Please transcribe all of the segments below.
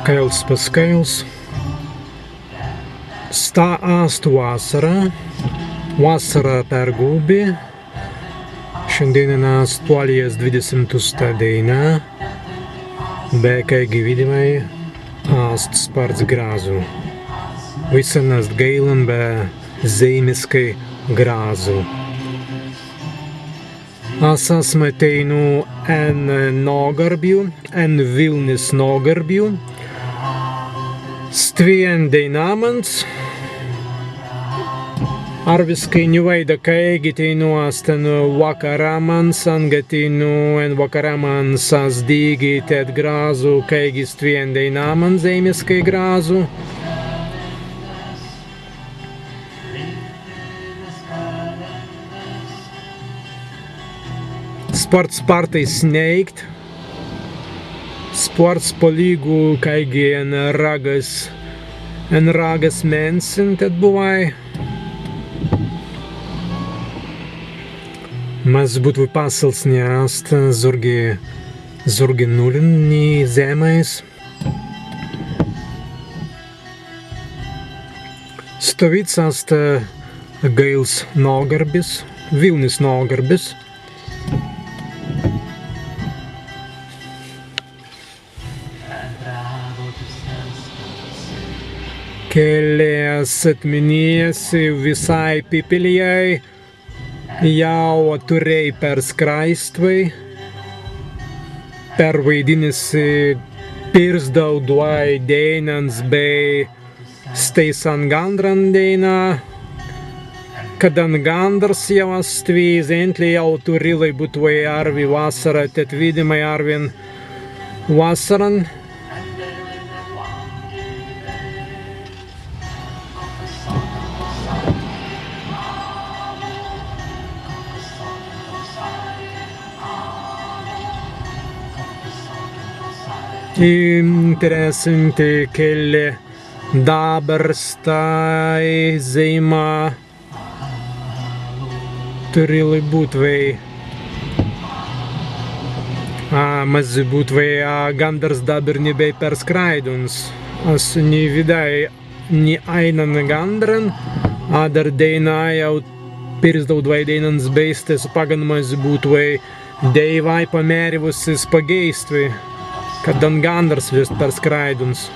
Kails paskails. Stāstu vasarā. Vasarā per gubi. Šiandieninās tuolies 20. dienā. Bēkai vidimai āst spards grāzu. Visanast geilan bē zīmiskai grāzu. Asasmeteinu en nogarbju, en Vilnis nogarbju. Stvien deinamants. Arviskaiņu veida kaigitinu astan vakaramans, angatinu en vakaramans asdīgi ted grāzu, kaigi stvien deinamants zīmiskai grāzu. Sports partais sneigt. Sports polīgu kaigi en ragas mensen tad buvai. Maz būtu pasalsņāst zurgi nulinī zemais. Stovīts ast Gails nogarbis, Vilnis nogarbis. Kelias atminiesi visai pipilijai, jau turėjai per skraistvai, per vaidinisi pirsdauduai deinans bei steisan gandran deina, kadan gandars jau astvī zentli jau turi, lai būtuai arvi vasara, tad vidimai arvien vasaran. Interesanti keli dabarstai zeima turi lai būtvei. Mazi būtvei gandars dabar nebei perskraiduns. As ni vidai ni ainan gandran, dar deina jau pirsdaudvai deinans beistes pagan mazi būtvei deivai pamerivusis pageistvai. Kadan gandars vis perskraiduns.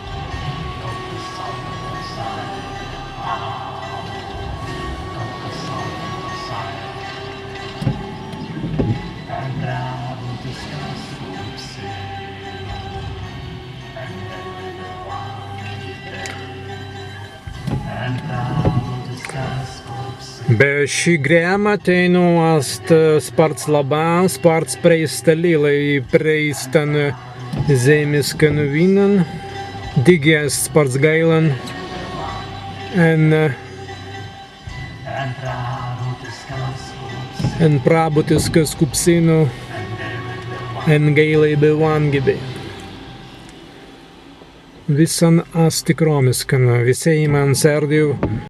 Be šī grēma teinu ast sparts labā, sparts preistali, lai preistan zemiskan vinan, digies sparts gailan, en prabutiskas kupsinu, en gailai be vangibi. Visan asti kromiskan, visai man sērdiu.